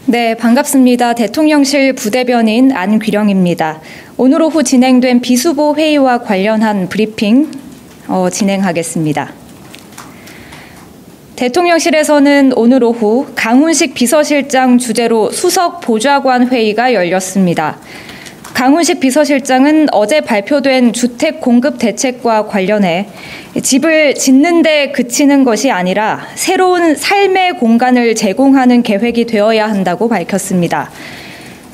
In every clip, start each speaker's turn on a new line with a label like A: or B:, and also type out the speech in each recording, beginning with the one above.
A: 네, 반갑습니다. 대통령실 부대변인 안귀령입니다. 오늘 오후 진행된 비수보 회의와 관련한 브리핑 진행하겠습니다. 대통령실에서는 오늘 오후 강훈식 비서실장 주재로 수석 보좌관 회의가 열렸습니다. 강훈식 비서실장은 어제 발표된 주택 공급 대책과 관련해 집을 짓는 데 그치는 것이 아니라 새로운 삶의 공간을 제공하는 계획이 되어야 한다고 밝혔습니다.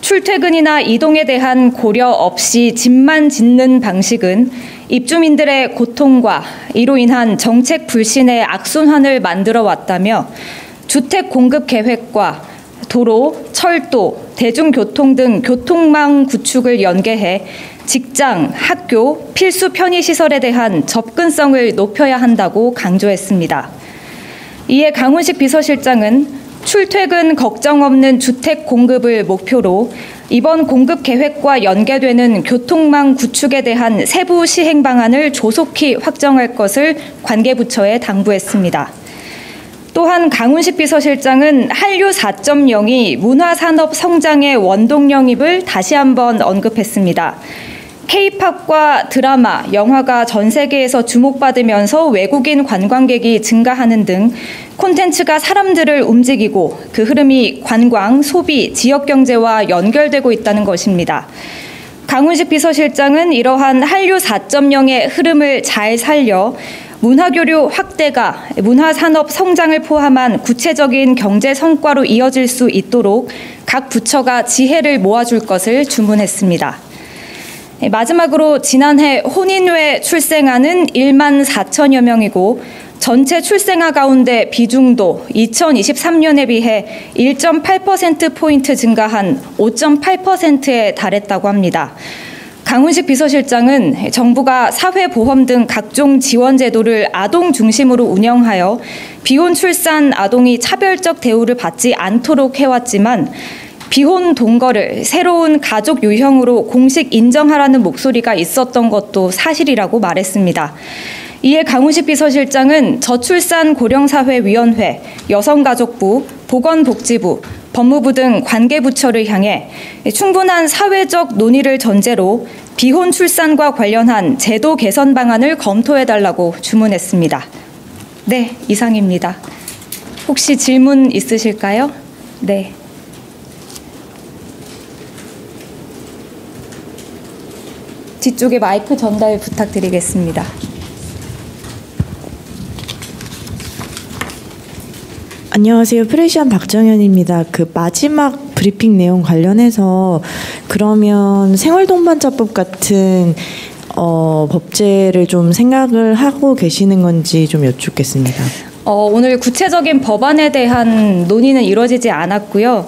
A: 출퇴근이나 이동에 대한 고려 없이 집만 짓는 방식은 입주민들의 고통과 이로 인한 정책 불신의 악순환을 만들어 왔다며 주택 공급 계획과 도로, 철도, 대중교통 등 교통망 구축을 연계해 직장, 학교, 필수 편의시설에 대한 접근성을 높여야 한다고 강조했습니다. 이에 강훈식 비서실장은 출퇴근 걱정 없는 주택 공급을 목표로 이번 공급 계획과 연계되는 교통망 구축에 대한 세부 시행 방안을 조속히 확정할 것을 관계부처에 당부했습니다. 또한 강훈식 비서실장은 한류 4.0이 문화산업 성장의 원동 영입을 다시 한번 언급했습니다. K-팝과 드라마, 영화가 전 세계에서 주목받으면서 외국인 관광객이 증가하는 등 콘텐츠가 사람들을 움직이고 그 흐름이 관광, 소비, 지역경제와 연결되고 있다는 것입니다. 강훈식 비서실장은 이러한 한류 4.0의 흐름을 잘 살려 문화교류 확대가 문화산업 성장을 포함한 구체적인 경제 성과로 이어질 수 있도록 각 부처가 지혜를 모아줄 것을 주문했습니다. 마지막으로 지난해 혼인외 출생아는 1만 4천여 명이고 전체 출생아 가운데 비중도 2023년에 비해 1.8%포인트 증가한 5.8%에 달했다고 합니다. 강훈식 비서실장은 정부가 사회보험 등 각종 지원 제도를 아동 중심으로 운영하여 비혼 출산 아동이 차별적 대우를 받지 않도록 해왔지만 비혼 동거를 새로운 가족 유형으로 공식 인정하라는 목소리가 있었던 것도 사실이라고 말했습니다. 이에 강훈식 비서실장은 저출산고령사회위원회, 여성가족부, 보건복지부, 법무부 등 관계부처를 향해 충분한 사회적 논의를 전제로 비혼 출산과 관련한 제도 개선 방안을 검토해달라고 주문했습니다. 네, 이상입니다. 혹시 질문 있으실까요? 네. 뒤쪽에 마이크 전달 부탁드리겠습니다.
B: 안녕하세요. 프레시안 박정현입니다. 그 마지막 브리핑 내용 관련해서 그러면 생활동반자법 같은 법제를 좀 생각을 하고 계시는 건지 좀 여쭙겠습니다.
A: 오늘 구체적인 법안에 대한 논의는 이루어지지 않았고요.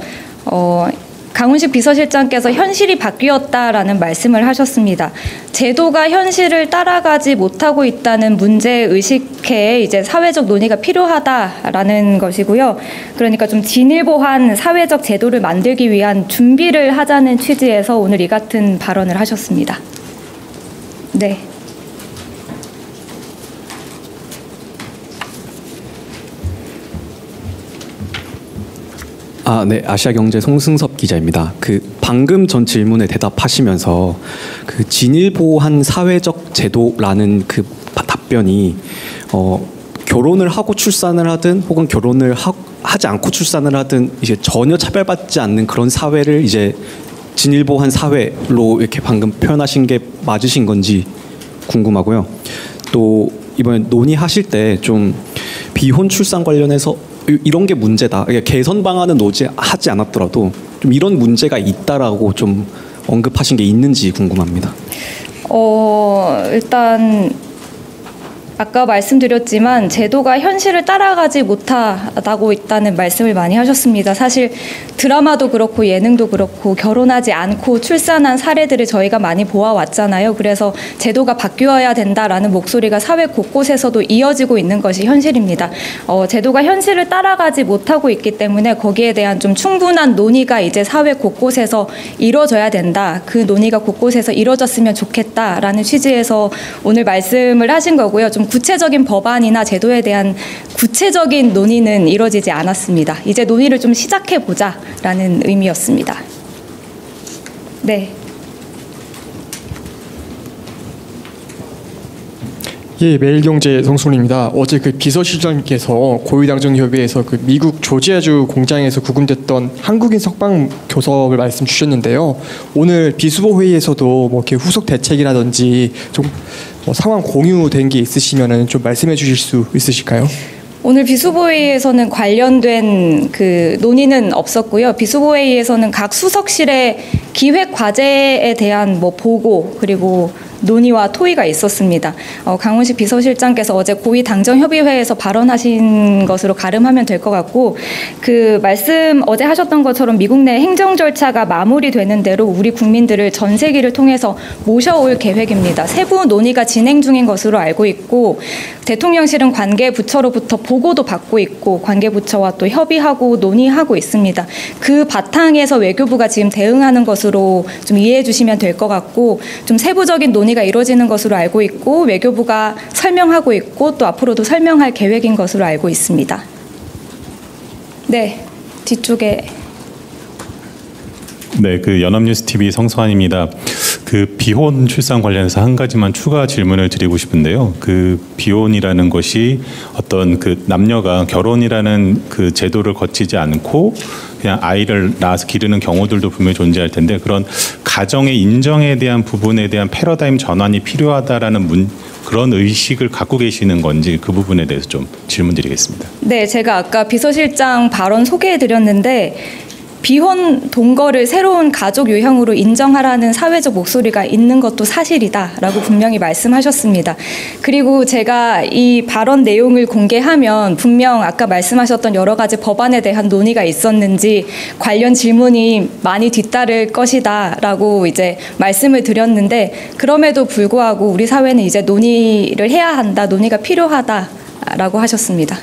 A: 강훈식 비서실장께서 현실이 바뀌었다라는 말씀을 하셨습니다. 제도가 현실을 따라가지 못하고 있다는 문제의식에 이제 사회적 논의가 필요하다라는 것이고요. 그러니까 좀 진일보한 사회적 제도를 만들기 위한 준비를 하자는 취지에서 오늘 이 같은 발언을 하셨습니다. 네.
C: 네, 아시아경제 송승섭 기자입니다. 방금 전 질문에 대답하시면서 진일보한 사회적 제도라는 답변이 결혼을 하고 출산을 하든 혹은 결혼을 하지 않고 출산을 하든 이제 전혀 차별받지 않는 그런 사회를 이제 진일보한 사회로 이렇게 방금 표현하신 게 맞으신 건지 궁금하고요. 또 이번에 논의하실 때 좀 비혼 출산 관련해서 이런 게 문제다. 개선 방안은 하지 않았더라도 좀 이런 문제가 있다라고 좀 언급하신 게 있는지 궁금합니다.
A: 일단 아까 말씀드렸지만 제도가 현실을 따라가지 못하고 있다는 말씀을 많이 하셨습니다. 사실 드라마도 그렇고 예능도 그렇고 결혼하지 않고 출산한 사례들을 저희가 많이 보아왔잖아요. 그래서 제도가 바뀌어야 된다라는 목소리가 사회 곳곳에서도 이어지고 있는 것이 현실입니다. 제도가 현실을 따라가지 못하고 있기 때문에 거기에 대한 좀 충분한 논의가 이제 사회 곳곳에서 이루어져야 된다. 그 논의가 곳곳에서 이루어졌으면 좋겠다라는 취지에서 오늘 말씀을 하신 거고요. 좀 좀 구체적인 법안이나 제도에 대한 구체적인 논의는 이뤄지지 않았습니다. 이제 논의를 좀 시작해보자라는 의미였습니다. 네.
D: 예, 매일경제 성순입니다. 어제 그 비서실장님께서 고위당정협의회에서 그 미국 조지아주 공장에서 구금됐던 한국인 석방 교섭을 말씀 주셨는데요. 오늘 비수보 회의에서도 뭐 이렇게 후속 대책이라든지 좀 상황 공유된 게 있으시면은 좀 말씀해 주실 수 있으실까요?
A: 오늘 비수보회의에서는 관련된 그 논의는 없었고요. 비수보회의에서는 각 수석실의 기획 과제에 대한 뭐 보고 그리고 논의와 토의가 있었습니다. 강훈식 비서실장께서 어제 고위 당정협의회에서 발언하신 것으로 가름하면 될 것 같고, 그 말씀 어제 하셨던 것처럼 미국 내 행정 절차가 마무리되는 대로 우리 국민들을 전세기를 통해서 모셔올 계획입니다. 세부 논의가 진행 중인 것으로 알고 있고, 대통령실은 관계 부처로부터 보고도 받고 있고 관계 부처와 또 협의하고 논의하고 있습니다. 그 바탕에서 외교부가 지금 대응하는 것으로 좀 이해해 주시면 될 것 같고, 좀 세부적인 논의가 이루어지는 것으로 알고 있고 외교부가 설명하고 있고 또 앞으로도 설명할 계획인 것으로 알고 있습니다. 네, 뒤쪽에.
E: 네, 그 연합뉴스TV 성수환입니다. 그 비혼 출산 관련해서 한 가지만 추가 질문을 드리고 싶은데요. 그 비혼이라는 것이 어떤 그 남녀가 결혼이라는 그 제도를 거치지 않고 그냥 아이를 낳아서 기르는 경우들도 분명히 존재할 텐데, 그런 가정의 인정에 대한 부분에 대한 패러다임 전환이 필요하다라는 그런 의식을 갖고 계시는 건지 그 부분에 대해서 좀 질문드리겠습니다.
A: 네, 제가 아까 비서실장 발언 소개해드렸는데 비혼 동거를 새로운 가족 유형으로 인정하라는 사회적 목소리가 있는 것도 사실이다라고 분명히 말씀하셨습니다. 그리고 제가 이 발언 내용을 공개하면 분명 아까 말씀하셨던 여러 가지 법안에 대한 논의가 있었는지 관련 질문이 많이 뒤따를 것이다라고 이제 말씀을 드렸는데, 그럼에도 불구하고 우리 사회는 이제 논의를 해야 한다, 논의가 필요하다라고 하셨습니다.